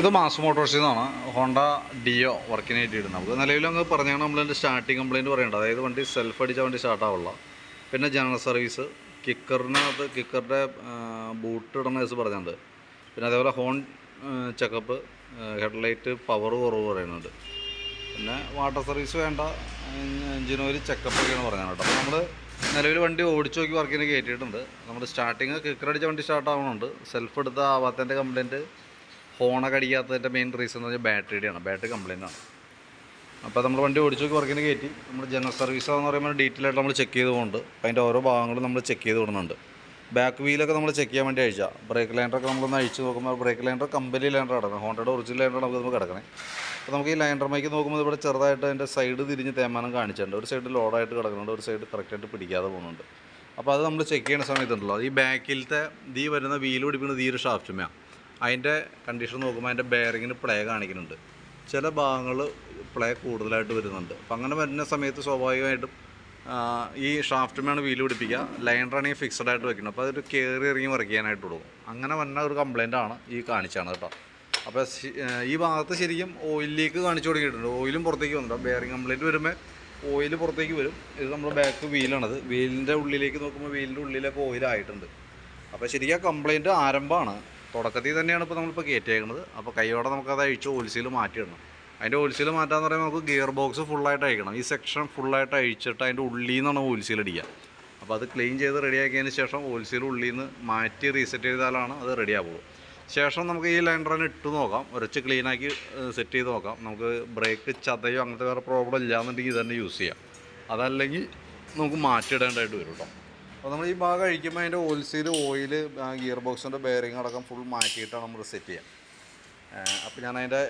ഇത് മാസ് മോട്ടോഴ്സിൽ നിന്നാണ് Honda deo വർക്കിനായിട്ട് ഇടുന്നത്. നമുക്ക് നിലവിൽ അങ്ങ് പറഞ്ഞാൽ നമ്മളതിൻ്റെ സ്റ്റാർട്ടിങ് കംപ്ലയിൻറ്റ് പറയേണ്ടത്, അതായത് വണ്ടി സെൽഫ് അടിച്ച വണ്ടി സ്റ്റാർട്ടാവുള്ള, പിന്നെ ജനറൽ സർവീസ്, കിക്കറിൻ്റെ ബൂട്ട് ഇടുന്ന കേസ് പറഞ്ഞിട്ടുണ്ട്. പിന്നെ അതേപോലെ ഹോൺ ചെക്കപ്പ്, ഹെഡ്ലൈറ്റ് പവർ കുറവ് പറയുന്നുണ്ട്. പിന്നെ വാട്ടർ സർവീസ് വേണ്ട, എഞ്ചിൻ ഓയിൽ ചെക്കപ്പൊക്കെയാണ് പറഞ്ഞത് കേട്ടോ. അപ്പോൾ നമ്മൾ നിലവിൽ വണ്ടി ഓടിച്ച് നോക്കി വർക്കിന് കയറ്റിയിട്ടുണ്ട്. നമ്മൾ സ്റ്റാർട്ടിങ് കിക്കറടിച്ച വണ്ടി സ്റ്റാർട്ടാവുന്നുണ്ട്. സെൽഫ് എടുത്ത ആവാത്തതിൻ്റെ കംപ്ലയിൻറ്റ്, ഹോണൊക്കെ അടിക്കാത്തതിൻ്റെ മെയിൻ റീസൺ എന്ന് പറഞ്ഞാൽ ബാറ്ററി കംപ്ലയിൻ്റ് ആണ്. അപ്പോൾ നമ്മൾ വണ്ടി ഓടിച്ച് നോക്കി വർക്കിന് കയറ്റി നമ്മൾ ജനറൽ സർവീസ് എന്ന് പറയുമ്പോൾ ഡീറ്റെയിൽ ആയിട്ട് നമ്മൾ ചെക്ക് ചെയ്തുകൊണ്ട് അതിൻ്റെ ഓരോ ഭാഗങ്ങളും നമ്മൾ ചെക്ക് ചെയ്ത് വിടുന്നുണ്ട്. ബാക്ക് വീലൊക്കെ നമ്മൾ ചെക്ക് ചെയ്യാൻ വേണ്ടി അഴിച്ചാൽ, ബ്രേക്ക് ലൈനറൊക്കെ നമ്മളൊന്ന് അഴിച്ച് നോക്കുമ്പോൾ ബ്രേക്ക് ലൈനർ കമ്പനി ലൈനർ കിടക്കണം, ഹോണ്ടയുടെ ഒറിജിനൽ ലൈനർ നമുക്ക് കിടക്കണേ. അപ്പോൾ നമുക്ക് ഈ ലൈനർമേക്ക് നോക്കുമ്പോൾ ഇവിടെ ചെറുതായിട്ട് അതിൻ്റെ സൈഡ് തിരിഞ്ഞ് തേമാനം കാണിച്ചിട്ടുണ്ട്. ഒരു സൈഡ് ലോഡായിട്ട് കിടക്കുന്നുണ്ട്, ഒരു സൈഡ് കറക്റ്റായിട്ട് പിടിക്കാതെ പോകുന്നുണ്ട്. അപ്പോൾ അത് നമ്മൾ ചെക്ക് ചെയ്യുന്ന സമയത്തുണ്ടല്ലോ, ഈ ബാക്കിലത്തെ വരുന്ന വീല് പിടിപ്പിക്കുന്നത് ഒരു ഷാഫ്റ്റുമയാണ്. അതിൻ്റെ കണ്ടീഷൻ നോക്കുമ്പോൾ അതിൻ്റെ ബെയറിങ്ങിന് പ്ലേ കാണിക്കുന്നുണ്ട്. ചില ഭാഗങ്ങൾ പ്ലേ കൂടുതലായിട്ട് വരുന്നുണ്ട്. അപ്പം അങ്ങനെ വരുന്ന സമയത്ത് സ്വാഭാവികമായിട്ടും ഈ ഷാഫ്റ്റുമാണ് വീല് പിടിപ്പിക്കുക, ലൈനറാണെങ്കിൽ ഫിക്സഡ് ആയിട്ട് വെക്കണം. അപ്പോൾ അതൊരു കയറി ഇറങ്ങി വർക്ക് ചെയ്യാനായിട്ട് കൊടുക്കും. അങ്ങനെ വന്ന ഒരു കംപ്ലയിൻ്റാണ് ഈ കാണിച്ചാണ് കേട്ടോ. അപ്പോൾ ഈ ഭാഗത്ത് ശരിക്കും ഓയിൽ ലീക്ക് കാണിച്ചു തുടങ്ങിയിട്ടുണ്ട്. ഓയിലും പുറത്തേക്ക് വന്നിട്ടുണ്ട്. ബെയറിങ് കംപ്ലയിൻറ്റ് വരുമ്പോൾ ഓയിൽ പുറത്തേക്ക് വരും. ഇത് നമ്മുടെ ബാക്ക് വീലാണത്. വീലിൻ്റെ ഉള്ളിലേക്ക് നോക്കുമ്പോൾ വീലിൻ്റെ ഉള്ളിലൊക്കെ ഓയിലായിട്ടുണ്ട്. അപ്പോൾ ശരിക്കും കംപ്ലയിൻറ്റ് ആരംഭമാണ്, തുടക്കത്തിൽ തന്നെയാണ് ഇപ്പോൾ നമ്മളിപ്പോൾ കയറ്റിയേക്കുന്നത്. അപ്പോൾ കൈയോടെ നമുക്കത് അഴിച്ച് ഓയിൽസീൽ മാറ്റിയിടണം. അതിൻ്റെ ഓയിൽസീൽ മാറ്റാന്ന് പറയുമ്പോൾ നമുക്ക് ഗിയർ ബോക്സ് ഫുള്ളായിട്ട് അഴിക്കണം. ഈ സെക്ഷൻ ഫുള്ളായിട്ട് അഴിച്ചിട്ട് അതിൻ്റെ ഉള്ളിൽ നിന്നാണ് ഓയിൽസീൽ അടിക്കുക. അപ്പോൾ അത് ക്ലീൻ ചെയ്ത് റെഡിയാക്കിയതിന് ശേഷം ഓയിൽസീൽ ഉള്ളിൽ നിന്ന് മാറ്റി റീസെറ്റ് ചെയ്താലാണ് അത് റെഡിയാവുള്ളൂ. ശേഷം നമുക്ക് ഈ ലൈനറിനെ ഇട്ട് നോക്കാം, ഉരച്ച് ക്ലീനാക്കി സെറ്റ് ചെയ്ത് നോക്കാം. നമുക്ക് ബ്രേക്ക് ചതയോ അങ്ങനത്തെ വേറെ പ്രോബ്ലം ഇല്ലാന്നുണ്ടെങ്കിൽ ഇത് തന്നെ യൂസ് ചെയ്യാം. അതല്ലെങ്കിൽ നമുക്ക് മാറ്റിയിടേണ്ടതായിട്ട് വരും കേട്ടോ. അപ്പോൾ നമ്മൾ ഈ ഭാഗം അഴിക്കുമ്പോൾ അതിൻ്റെ ഓയിൽ ഗിയർ ബോക്സിൻ്റെ ബെയറിംഗ് അടക്കം ഫുൾ മാറ്റിയിട്ടാണ് നമ്മൾ സെറ്റ് ചെയ്യുക. അപ്പോൾ ഞാൻ അതിൻ്റെ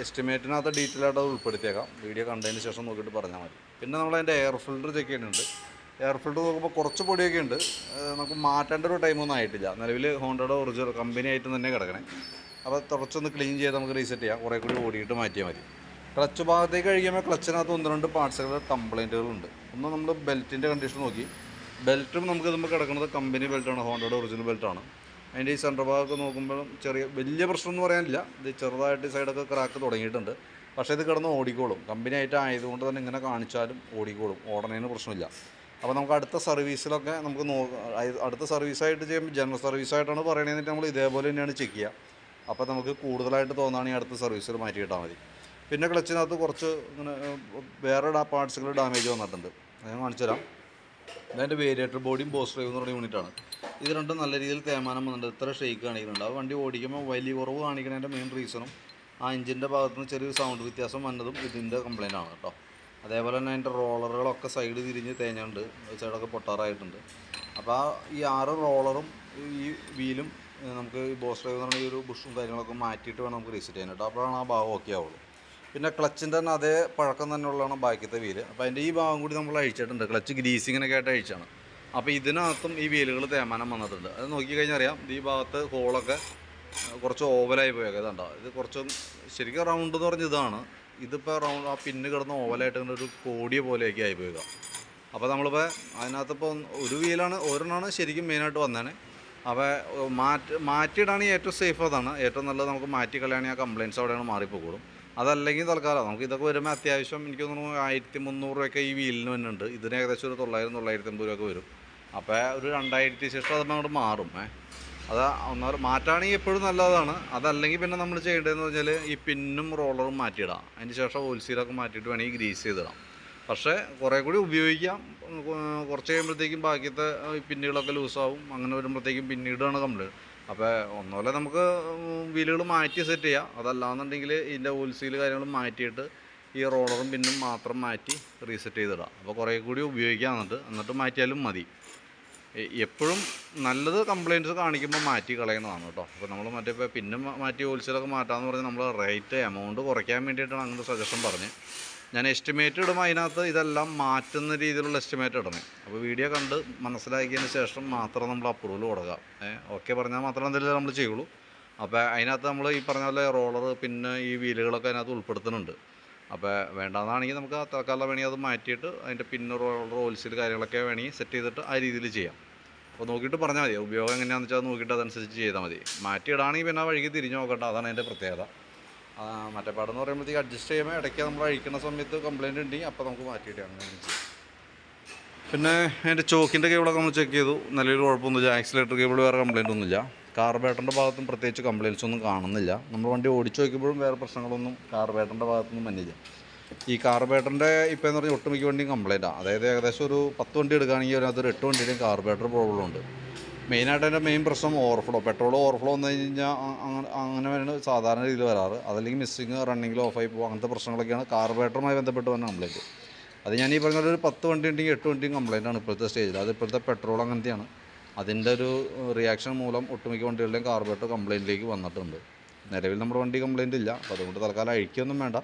എസ്റ്റിമേറ്റിനകത്ത് ഡീറ്റെയിൽ ആയിട്ട് അത് ഉൾപ്പെടുത്തിയേക്കാം. വീഡിയോ കണ്ടതിന് ശേഷം നോക്കിയിട്ട് പറഞ്ഞാൽ മതി. പിന്നെ നമ്മളതിൻ്റെ എയർ ഫിൽറ്റർ ചെക്ക് ചെയ്യുന്നുണ്ട്. എയർ ഫിൽറ്റർ നോക്കുമ്പോൾ കുറച്ച് പൊടിയൊക്കെ ഉണ്ട്, നമുക്ക് മാറ്റേണ്ട ഒരു ടൈമൊന്നും ആയിട്ടില്ല. നിലവിൽ ഹോണ്ടയുടെ ഒറിജിനൽ കമ്പനി ആയിട്ട് തന്നെ കിടക്കണേ. അപ്പോൾ കുറച്ചൊന്ന് ക്ലീൻ ചെയ്ത് നമുക്ക് റീസെറ്റ് ചെയ്യാം. കുറേ കൂടി ഓടിയിട്ട് മാറ്റിയാൽ മതി. ക്ലച്ച് ഭാഗത്തേക്ക് കഴിയുമ്പോൾ ക്ലച്ചിനകത്ത് 1-2 പാർട്സുകളുടെ കംപ്ലയിൻറ്റുകളുണ്ട്. ഒന്ന് നമ്മൾ ബെൽറ്റിൻ്റെ കണ്ടീഷൻ നോക്കി. ബെൽറ്റും നമുക്ക് ഇതുമ്പോൾ കിടക്കുന്നത് കമ്പനി ബെൽറ്റാണ്, ഹോണ്ടയുടെ ഒറിജിനൽ ബെൽറ്റാണ്. അതിൻ്റെ ഈ സെൻറ്റർ ഭാഗമൊക്കെ നോക്കുമ്പോഴും വലിയ പ്രശ്നമൊന്നും പറയാനില്ല. ഇത് ചെറുതായിട്ട് സൈഡൊക്കെ ക്രാക്ക് തുടങ്ങിയിട്ടുണ്ട്. പക്ഷേ ഇത് കിടന്ന് ഓടിക്കോളും. കമ്പനി ആയിട്ട് ആയതുകൊണ്ട് തന്നെ ഇങ്ങനെ കാണിച്ചാലും ഓടിക്കോളും, ഓടണേന് പ്രശ്നമില്ല. അപ്പോൾ നമുക്ക് അടുത്ത സർവീസിലൊക്കെ നമുക്ക് അടുത്ത സർവീസായിട്ട് ചെയ്യുമ്പോൾ ജനറൽ സർവീസായിട്ടാണ് പറയണതെന്നിട്ട് നമ്മൾ ഇതേപോലെ തന്നെയാണ് ചെക്ക് ചെയ്യുക. അപ്പോൾ നമുക്ക് കൂടുതലായിട്ട് തോന്നുകയാണെങ്കിൽ അടുത്ത സർവീസിൽ മാറ്റിയിട്ടാൽ മതി. പിന്നെ ക്ലച്ചിനകത്ത് കുറച്ച് ഇങ്ങനെ വേറെ പാർട്സുകൾ ഡാമേജ് വന്നിട്ടുണ്ട്. അത് ഞാൻ കാണിച്ചു തരാം. അതിൻ്റെ വേരിയേറ്റർ ബോഡിയും ബോസ് ഡ്രൈവ് എന്ന് പറഞ്ഞ യൂണിറ്റാണ്. ഇത് രണ്ടും നല്ല രീതിയിൽ തേമാനം വന്നിട്ടുണ്ട്. ഇത്ര ഷെയ്ക്ക് കാണിക്കുന്നുണ്ട്. ആ വണ്ടി ഓടിക്കുമ്പോൾ വലിയ കുറവ് കാണിക്കുന്നതിൻ്റെ മെയിൻ റീസണും ആ എഞ്ചിൻ്റെ ഭാഗത്തുനിന്ന് ചെറിയൊരു സൗണ്ട് വ്യത്യാസം വന്നതും ഇതിൻ്റെ കംപ്ലയിൻ്റ് ആണ് കേട്ടോ. അതേപോലെ തന്നെ അതിൻ്റെ റോളറുകളൊക്കെ സൈഡ് തിരിഞ്ഞ് തേഞ്ഞുണ്ട്, സൈഡൊക്കെ പൊട്ടാറായിട്ടുണ്ട്. അപ്പോൾ ഈ 6 റോളറും ഈ വീലും നമുക്ക് ഈ ബോസ് ഡ്രൈവ് എന്ന് പറഞ്ഞ ഈ ഒരു ബുഷും കാര്യങ്ങളൊക്കെ മാറ്റിയിട്ട് വേണം നമുക്ക് റീസെറ്റ് ചെയ്യാൻ കേട്ടോ. അപ്പോഴാണ് ആ ഭാഗം ഓക്കെ ആവുള്ളൂ. പിന്നെ ക്ലച്ചിൻ്റെ തന്നെ അതേ പഴക്കം തന്നെ ഉള്ളതാണ് ബാക്കിയത്തെ വീല്. അപ്പോൾ അതിൻ്റെ ഈ ഭാഗം കൂടി നമ്മൾ അഴിച്ചിട്ടുണ്ട്. ക്ലച്ച് ഗ്രീസിങ്ങിനൊക്കെ ആയിട്ട് അഴിച്ചാണ്. അപ്പോൾ ഇതിനകത്തും ഈ വീലുകൾ തേമാനം വന്നിട്ടുണ്ട്. അത് നോക്കിക്കഴിഞ്ഞാൽ അറിയാം. ഈ ഭാഗത്ത് ഹോളൊക്കെ കുറച്ച് ഓവലായി പോയേക്കാം. ഇതുണ്ടോ, ഇത് കുറച്ച് ശരിക്കും റൗണ്ട് എന്ന് പറഞ്ഞ ഇതാണ്. ഇതിപ്പോൾ റൗണ്ട് ആ പിന്ന് കിടന്ന് ഓവലായിട്ട് ഇങ്ങനെ ഒരു കോടിയ പോലെയൊക്കെ ആയി പോയേക്കാം. അപ്പോൾ നമ്മളിപ്പോൾ അതിനകത്തിപ്പോൾ ഒരു വീലാണ്, ഒരെണ്ണമാണ് ശരിക്കും മെയിനായിട്ട് വന്നേനെ. അപ്പോൾ മാറ്റിയിടാണെങ്കിൽ ഏറ്റവും സേഫ് അതാണ്. ഏറ്റവും നല്ലത് നമുക്ക് മാറ്റി കളയാണെങ്കിൽ ആ കംപ്ലയിൻറ്റ്സ് അവിടെയാണ് മാറിപ്പോകും. അതല്ലെങ്കിൽ തൽക്കാലം നമുക്ക് ഇതൊക്കെ വരുമ്പോൾ അത്യാവശ്യം എനിക്ക് തോന്നുന്നു 1300 രൂപയൊക്കെ ഈ വീലിന് വരുന്നുണ്ട്. ഇതിന് ഏകദേശം ഒരു 900-950 രൂപയൊക്കെ വരും. അപ്പോൾ ഒരു 2000 ശേഷം അത് അങ്ങോട്ട് മാറും. അത് മാറ്റുകയാണെങ്കിൽ എപ്പോഴും നല്ലതാണ്. അതല്ലെങ്കിൽ പിന്നെ നമ്മൾ ചെയ്യേണ്ടതെന്ന് പറഞ്ഞാൽ ഈ പിന്നും റോളറും മാറ്റിയിടാം. അതിന് ശേഷം ഓയിൽസീലൊക്കെ മാറ്റിയിട്ട് വേണമെങ്കിൽ ഗ്രീസ് ചെയ്തിടാം. പക്ഷേ കുറേ കൂടി ഉപയോഗിക്കാം. കുറച്ച് കഴിയുമ്പോഴത്തേക്കും ബാക്കിയത്തെ പിന്നുകളൊക്കെ ലൂസാവും. അങ്ങനെ വരുമ്പോഴത്തേക്കും പിന്നീടാണ് കംപ്ലയിൻറ്റ്. അപ്പോൾ ഒന്നുമല്ല നമുക്ക് വീലുകൾ മാറ്റി സെറ്റ് ചെയ്യാം. അതല്ലാന്നുണ്ടെങ്കിൽ ഇതിൻ്റെ ഓയിൽസീൽ കാര്യങ്ങൾ മാറ്റിയിട്ട് ഈ റോളറും പിന്നും മാത്രം മാറ്റി റീസെറ്റ് ചെയ്തിടാം. അപ്പോൾ കുറേ കൂടി ഉപയോഗിക്കാം. എന്നിട്ട് മാറ്റിയാലും മതി. എപ്പോഴും നല്ലത് കംപ്ലയിൻറ്റ്സ് കാണിക്കുമ്പോൾ മാറ്റി കളയണതാണ് കേട്ടോ. അപ്പോൾ നമ്മൾ ഇപ്പോൾ പിന്നെ മാറ്റി ഓയിൽസീലൊക്കെ മാറ്റാമെന്ന് പറഞ്ഞാൽ നമ്മൾ റേറ്റ് എമൗണ്ട് കുറയ്ക്കാൻ വേണ്ടിയിട്ടാണ് അങ്ങനത്തെ സജഷൻ പറഞ്ഞ് ഞാൻ എസ്റ്റിമേറ്റ് ഇടുമ്പോൾ അതിനകത്ത് ഇതെല്ലാം മാറ്റുന്ന രീതിയിലുള്ള എസ്റ്റിമേറ്റ് ഇടണേ. അപ്പോൾ വീഡിയോ കണ്ട് മനസ്സിലാക്കിയതിന് ശേഷം മാത്രം നമ്മൾ അപ്രൂവൽ കൊടുക്കാം. ഓക്കെ പറഞ്ഞാൽ മാത്രം എന്തെങ്കിലും നമ്മൾ ചെയ്യുള്ളൂ. അപ്പോൾ അതിനകത്ത് നമ്മൾ ഈ പറഞ്ഞ പോലെ റോളർ പിന്നെ ഈ വീലുകളൊക്കെ അതിനകത്ത് ഉൾപ്പെടുത്തുന്നുണ്ട്. അപ്പോൾ വേണ്ടാന്നാണെങ്കിൽ നമുക്ക് ആ തൽക്കാലം വേണമെങ്കിൽ അത് മാറ്റിയിട്ട് അതിൻ്റെ പിന്നെ റോളർ ഓയിൽസീൽ കാര്യങ്ങളൊക്കെ വേണമെങ്കിൽ സെറ്റ് ചെയ്തിട്ട് ആ രീതിയിൽ ചെയ്യാം. അപ്പോൾ നോക്കിയിട്ട് പറഞ്ഞാൽ മതി. ഉപയോഗം എങ്ങനെയാണെന്ന് വെച്ചാൽ നോക്കിയിട്ട് അതനുസരിച്ച് ചെയ്താൽ മതി. മാറ്റിയിടാണെങ്കിൽ പിന്നെ ആ വഴിക്ക് തിരിഞ്ഞ് നോക്കട്ടെ. അതാണ് അതിൻ്റെ പ്രത്യേകത. മറ്റേ പാടെന്ന് പറയുമ്പോഴത്തേക്ക് അഡ്ജസ്റ്റ് ചെയ്യുമ്പോൾ ഇടയ്ക്ക് നമ്മൾ അഴിക്കുന്ന സമയത്ത് കംപ്ലയിൻറ്റ് ഉണ്ടെങ്കിൽ അപ്പോൾ നമുക്ക് മാറ്റിയിട്ട് അങ്ങനെ ചെയ്യും. പിന്നെ അതിൻ്റെ ചോക്കിൻ്റെ കേബിളൊക്കെ നമ്മൾ ചെക്ക് ചെയ്തു, നിലവിൽ കുഴപ്പമൊന്നുമില്ല. ആക്സിലേറ്റർ കേബിൾ വേറെ കംപ്ലയിൻ്റ് ഒന്നുമില്ല. കാർബേറ്ററിൻ്റെ ഭാഗത്തും പ്രത്യേകിച്ച് കംപ്ലയിൻറ്റ്സ് ഒന്നും കാണുന്നില്ല. നമ്മൾ വണ്ടി ഓടിച്ചു നോക്കിയപ്പോഴും വേറെ പ്രശ്നങ്ങളൊന്നും കാർബേറ്ററിൻ്റെ ഭാഗത്തൊന്നും വന്നില്ല. ഈ കാർബേറ്ററിൻ്റെ ഇപ്പോൾ എന്ന് പറഞ്ഞാൽ ഒട്ടുമിക്ക വണ്ടിയും കംപ്ലയിൻറ്റാണ്. അതായത് ഏകദേശം ഒരു 10 വണ്ടി എടുക്കുകയാണെങ്കിൽ അതിനകത്ത് 8 വണ്ടിയുടെയും കാർബേറ്റർ പ്രോബ്ലം ഉണ്ട്. മെയിനായിട്ട് അതിൻ്റെ മെയിൻ പ്രശ്നം ഓവർഫ്ലോ, പെട്രോൾ ഓവർഫ്ലോ വന്നു കഴിഞ്ഞാൽ അങ്ങനെ വരുന്ന സാധാരണ രീതിയിൽ വരാറ്. അതല്ലെങ്കിൽ മിസ്സിങ്, റണ്ണിങ്ങിൽ ഓഫായി പോകും, അങ്ങനത്തെ പ്രശ്നങ്ങളൊക്കെയാണ് കാർബേറ്ററുമായി ബന്ധപ്പെട്ട് വന്ന കംപ്ലയിൻറ്റ്. അത് ഞാൻ ഈ പറഞ്ഞ ഒരു 10 വണ്ടി ഉണ്ടെങ്കിൽ 8 വണ്ടിയും കംപ്ലയിൻ്റാണ് ഇപ്പോഴത്തെ സ്റ്റേജിൽ. അത് ഇപ്പോഴത്തെ പെട്രോൾ അങ്ങനത്തെയാണ്. അതിൻ്റെ ഒരു റിയാക്ഷൻ മൂലം ഒട്ടുമിക്ക വണ്ടികളുടെയും കാർബേറ്റർ കംപ്ലയിൻറ്റിലേക്ക് വന്നിട്ടുണ്ട്. നിലവിൽ നമ്മുടെ വണ്ടി കംപ്ലയിൻ്റ് ഇല്ല. അപ്പോൾ അതുകൊണ്ട് തൽക്കാലം അഴിക്കൊന്നും വേണ്ട,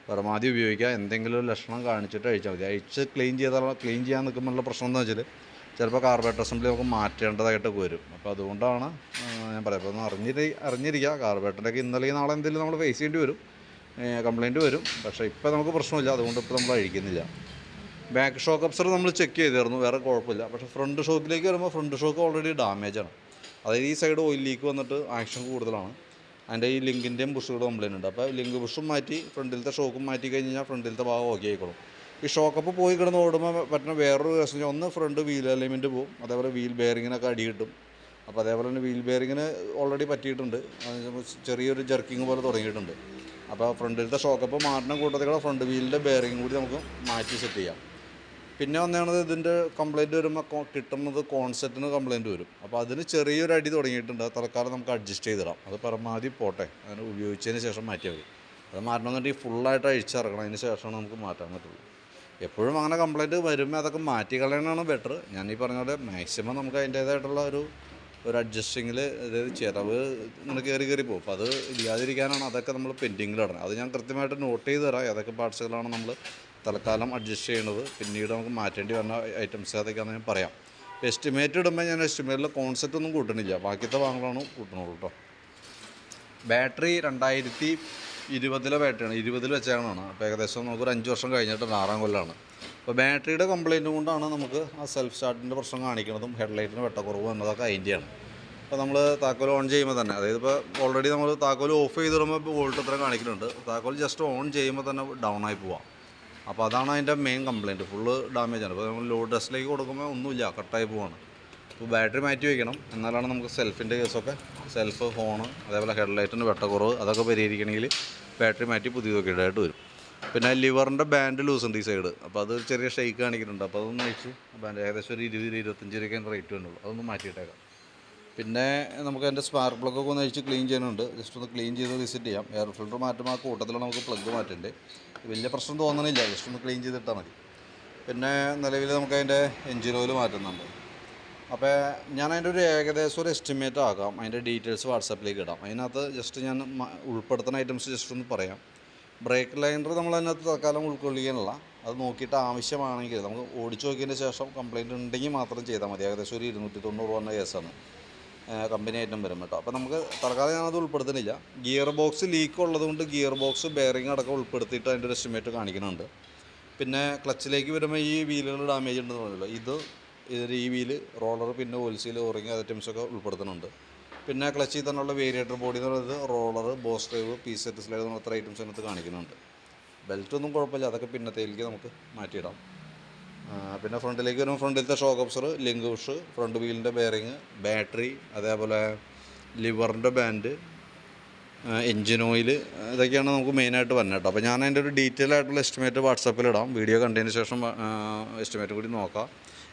പരമാവധി ഉപയോഗിക്കുക. എന്തെങ്കിലും ഒരു ലക്ഷണം കാണിച്ചിട്ട് അഴിച്ചാൽ മതി. അഴിച്ച് ക്ലീൻ ചെയ്യാൻ നിൽക്കുമ്പോഴുള്ള പ്രശ്നം എന്ന് വെച്ചാൽ ചിലപ്പോൾ കാർബേറ്റർ അസംബ്ലി നമുക്ക് മാറ്റേണ്ടതായിട്ടൊക്കെ വരും. അപ്പോൾ അതുകൊണ്ടാണ് ഞാൻ പറയാം, അപ്പോൾ ഒന്ന് അറിഞ്ഞിരിക്കുക. കാർബേറ്ററിൻ്റെയൊക്കെ ഇന്നലെ നാളെ എന്തെങ്കിലും നമ്മൾ ഫേസ് ചെയ്യേണ്ടി വരും, കംപ്ലയിൻറ്റ് വരും. പക്ഷേ ഇപ്പോൾ നമുക്ക് പ്രശ്നമില്ല, അതുകൊണ്ട് ഇപ്പോൾ നമ്മൾ അഴിക്കുന്നില്ല. ബാക്ക് ഷോക്ക് അബ്സർ നമ്മൾ ചെക്ക് ചെയ്തിരുന്നു, വേറെ കുഴപ്പമില്ല. പക്ഷേ ഫ്രണ്ട് ഷോക്കിലേക്ക് വരുമ്പോൾ ഫ്രണ്ട് ഷോക്ക് ഓൾറെഡി ഡാമേജാണ്. അതായത് ഈ സൈഡ് ഓയിൽ ലീക്ക് വന്നിട്ട് ആക്ഷൻ കൂടുതലാണ്. അതിൻ്റെ ഈ ലിങ്കിൻ്റെയും ബുഷുകൾ കംപ്ലയിൻ്റ് ഉണ്ട്. അപ്പോൾ ലിങ്ക് ബുഷും മാറ്റി ഫ്രണ്ടിലത്തെ ഷോക്കും മാറ്റി കഴിഞ്ഞാൽ ഫ്രണ്ടിലത്തെ ഭാഗം ഓക്കെ ആയിക്കോളും. ഈ ഷോക്കപ്പ് പോയി കിടന്ന് ഓടുമ്പോൾ പറ്റുന്ന വേറൊരു കേസ്, ഒന്ന് ഫ്രണ്ട് വീൽ അലൈൻമെൻറ്റ് പോകും, അതേപോലെ വീൽ ബെയറിങ്ങിനൊക്കെ അടി കിട്ടും. അപ്പോൾ അതേപോലെ തന്നെ വീൽ ബെയറിങ്ങിന് ഓൾറെഡി പറ്റിയിട്ടുണ്ട്, ചെറിയൊരു ജർക്കിങ് പോലെ തുടങ്ങിയിട്ടുണ്ട്. അപ്പോൾ ഫ്രണ്ടിലത്തെ ഷോക്കപ്പ് മാറ്റുന്ന കൂട്ടത്തിലുള്ള ഫ്രണ്ട് വീലിൻ്റെ ബെയറിങ് കൂടി നമുക്ക് മാറ്റി സെറ്റ് ചെയ്യാം. പിന്നെ ഒന്നാണത് ഇതിൻ്റെ കംപ്ലയിൻറ്റ് വരുമ്പോൾ കിട്ടുന്നത് കോൺസെപ്റ്റിന് കംപ്ലയിൻറ്റ് വരും. അപ്പോൾ അതിന് ചെറിയൊരു അടി തുടങ്ങിയിട്ടുണ്ട്. തൽക്കാലം നമുക്ക് അഡ്ജസ്റ്റ് ചെയ്തിടാം, അത് പരമാവധി പോട്ടെ, അതിന് ഉപയോഗിച്ചതിന് ശേഷം മാറ്റിയാൽ മതി. അത് മാറ്റണമെന്നുണ്ടെങ്കിൽ ഫുള്ളായിട്ട് അഴിച്ചിറക്കണം, അതിന് ശേഷമാണ് നമുക്ക് മാറ്റാൻ പറ്റുള്ളൂ. എപ്പോഴും അങ്ങനെ കംപ്ലയിൻറ്റ് വരുമ്പോൾ അതൊക്കെ മാറ്റി കളയണതാണ് ബെറ്റർ. ഞാൻ ഈ പറഞ്ഞ പോലെ മാക്സിമം നമുക്ക് അതിൻ്റേതായിട്ടുള്ള ഒരു അഡ്ജസ്റ്റിങ്ങിൽ, അതായത് ചിലവ് ഇങ്ങനെ കയറി പോകും. അപ്പോൾ അത് ഇല്ലാതിരിക്കാനാണ് അതൊക്കെ നമ്മൾ പെൻഡിങ്ങിലിടണം. അത് ഞാൻ കൃത്യമായിട്ട് നോട്ട് ചെയ്ത് തരാം, ഏതൊക്കെ പാർട്സുകളാണ് നമ്മൾ തൽക്കാലം അഡ്ജസ്റ്റ് ചെയ്യണത്, പിന്നീട് നമുക്ക് മാറ്റേണ്ടി വരുന്ന ഐറ്റംസ് ഏതൊക്കെയാണെന്ന് ഞാൻ പറയാം. എസ്റ്റിമേറ്റ് ഇടുമ്പോൾ ഞാൻ എസ്റ്റിമേറ്റിൽ കോൺസെപ്റ്റ് ഒന്നും കൂട്ടണില്ല, ബാക്കിയത്തെ ഭാഗങ്ങളാണ് കൂട്ടണുള്ളൂ കേട്ടോ. ബാറ്ററി 2020 ബാറ്ററിയാണ്, 20 വെച്ചാണ്. അപ്പോൾ ഏകദേശം നമുക്കൊരു 5 വർഷം കഴിഞ്ഞിട്ടുണ്ട്, 6-ാം കൊല്ലമാണ്. അപ്പോൾ ബാറ്ററിയുടെ കംപ്ലയിൻറ്റ് കൊണ്ടാണ് നമുക്ക് ആ സെൽഫ് സ്റ്റാർട്ടിൻ്റെ പ്രശ്നം കാണിക്കുന്നതും ഹെഡ്ലൈറ്റിന് വെട്ടക്കുറവ് എന്നതൊക്കെ അതിൻ്റെയാണ്. അപ്പോൾ നമ്മൾ താക്കോൽ ഓൺ ചെയ്യുമ്പോൾ തന്നെ, അതായത് ഇപ്പോൾ ഓൾറെഡി നമ്മൾ താക്കോൽ ഓഫ് ചെയ്തിടുമ്പോൾ ഇപ്പോൾ വോൾട്ട് എത്ര കാണിക്കുന്നുണ്ട്, താക്കോൽ ജസ്റ്റ് ഓൺ ചെയ്യുമ്പോൾ തന്നെ ഡൗൺ ആയി പോവാം. അപ്പോൾ അതാണ് അതിൻ്റെ മെയിൻ കംപ്ലയിൻറ്റ്, ഫുള്ള് ഡാമേജാണ്. ഇപ്പോൾ നമ്മൾ ലോഡ് ടെസ്റ്റിലേക്ക് കൊടുക്കുമ്പോൾ ഒന്നുമില്ല, കട്ടായി പോവാണ്. അപ്പോൾ ബാറ്ററി മാറ്റി വയ്ക്കണം, എന്നാലാണ് നമുക്ക് സെൽഫിൻ്റെ കേസൊക്കെ, സെൽഫ്, ഫോണ്, അതേപോലെ ഹെഡ്ലൈറ്റിന് വെട്ടക്കുറവ് അതൊക്കെ പരിഹരിക്കണമെങ്കിൽ ബാറ്ററി മാറ്റി പുതിയതൊക്കെ ഇടായിട്ട് വരും. പിന്നെ ലിവറിൻ്റെ ബാൻഡ് ലൂസ് ഉണ്ട് ഈ സൈഡ്, അപ്പോൾ അത് ചെറിയ ഷെയ്ക്ക് കാണിക്കുന്നുണ്ട്. അപ്പോൾ അതൊന്ന് അഴിച്ച് ബാൻഡ് ഏകദേശം ഒരു 20-25 രൂപയ്ക്ക് റേറ്റ് വരുന്നുള്ളൂ, അതൊന്ന് മാറ്റിയിട്ടേക്കാം. പിന്നെ നമുക്ക് അതിൻ്റെ സ്പാർക്ക് പ്ലഗൊക്കെ ഒന്ന് അഴിച്ച് ക്ലീൻ ചെയ്യാനുണ്ട്, ജസ്റ്റ് ഒന്ന് ക്ലീൻ ചെയ്ത് വിസിറ്റ് ചെയ്യാം. എയർ ഫിൽറ്റർ മാറ്റുമ്പോൾ ആ കൂട്ടത്തിലാണ് നമുക്ക് പ്ലഗ് മാറ്റേണ്ടത്. വലിയ പ്രശ്നം തോന്നണില്ല, ജസ്റ്റ് ഒന്ന് ക്ലീൻ ചെയ്തിട്ടാൽ മതി. പിന്നെ നിലവിൽ നമുക്ക് അതിൻ്റെ എൻജിൻ ഓയിൽ മാറ്റുന്നുണ്ട്. അപ്പോൾ ഞാൻ അതിൻ്റെ ഒരു ഏകദേശം ഒരു എസ്റ്റിമേറ്റ് ആക്കാം, അതിൻ്റെ ഡീറ്റെയിൽസ് വാട്സാപ്പിലേക്ക് ഇടാം. അതിനകത്ത് ജസ്റ്റ് ഞാൻ ഉൾപ്പെടുത്തുന്ന ഐറ്റംസ് ജസ്റ്റ് ഒന്ന് പറയാം. ബ്രേക്ക് ലൈനർ നമ്മൾ അതിനകത്ത് തൽക്കാലം ഉൾക്കൊള്ളിക്കാനുള്ള, അത് നോക്കിയിട്ട് ആവശ്യമാണെങ്കിൽ നമുക്ക് ഓടിച്ചു നോക്കിയതിന് ശേഷം കംപ്ലയിൻറ്റ് ഉണ്ടെങ്കിൽ മാത്രം ചെയ്താൽ മതി. ഏകദേശം ഒരു 290 രൂപ കേസാണ്, കമ്പനി ഐറ്റം വരും കേട്ടോ. അപ്പോൾ നമുക്ക് തൽക്കാലം ഞാനത് ഉൾപ്പെടുത്തുന്നില്ല. ഗിയർ ബോക്സ് ലീക്ക് ഉള്ളതുകൊണ്ട് ഗിയർ ബോക്സ് ബെയറിംഗ് അടക്കം ഉൾപ്പെടുത്തിയിട്ട് അതിൻ്റെ ഒരു എസ്റ്റിമേറ്റ് കാണിക്കുന്നുണ്ട്. പിന്നെ ക്ലച്ചിലേക്ക് വരുമ്പോൾ ഈ വീലുകൾ ഡാമേജ് ഉണ്ടെന്ന് പറഞ്ഞല്ലോ, ഇതിൽ ഈ വീല്, റോളർ, പിന്നെ ഓയിൽ സീൽ, ഓറിങ് ഐറ്റംസൊക്കെ ഉൾപ്പെടുത്തുന്നുണ്ട്. പിന്നെ ക്ലച്ചിൽ തന്നെയുള്ള വേരിയേറ്റർ ബോഡി എന്ന് പറയുന്നത് roller, boss drive, P set slide എന്ന അത്ര ഐറ്റംസ് അതിനകത്ത് കാണിക്കുന്നുണ്ട്. ബെൽറ്റൊന്നും കുഴപ്പമില്ല, അതൊക്കെ പിന്നത്തേക്ക് നമുക്ക് മാറ്റിയിടാം. പിന്നെ ഫ്രണ്ടിലേക്ക് വരുമ്പോൾ ഫ്രണ്ടിലത്തെ shock absorber, link bush, front വീലിൻ്റെ ബെയറിങ്, ബാറ്ററി, അതേപോലെ ലിവറിൻ്റെ ബാൻഡ്, എൻജിൻ ഓയിൽ, ഇതൊക്കെയാണ് നമുക്ക് മെയിനായിട്ട് വരുന്നത് കേട്ടോ. അപ്പോൾ ഞാൻ അതിൻ്റെ ഒരു ഡീറ്റെയിൽ ആയിട്ടുള്ള എസ്റ്റിമേറ്റ് വാട്സാപ്പിലിടാം. വീഡിയോ കണ്ടതിന് ശേഷം എസ്റ്റിമേറ്റ് കൂടി നോക്കാം.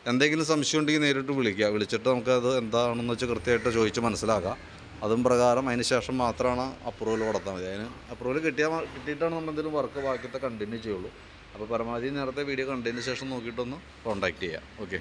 എന്തെങ്കിലും സംശയം ഉണ്ടെങ്കിൽ നേരിട്ട് വിളിച്ചിട്ട് നമുക്കത് എന്താണെന്ന് വെച്ചാൽ കൃത്യമായിട്ട് ചോദിച്ച് മനസ്സിലാക്കാം. അതും പ്രകാരം അതിന് ശേഷം മാത്രമാണ് അപ്രൂവൽ കൊടുത്താൽ മതി. അതിന് അപ്രൂവൽ കിട്ടിയിട്ടാണ് നമ്മൾ എന്തെങ്കിലും വർക്ക് ബാക്കിയത്തെ കണ്ടിന്യൂ ചെയ്യുള്ളൂ. അപ്പോൾ പരമാവധി നേരത്തെ വീഡിയോ കണ്ടതിന് ശേഷം നോക്കിയിട്ടൊന്ന് കോൺടാക്റ്റ് ചെയ്യാം. ഓക്കെ.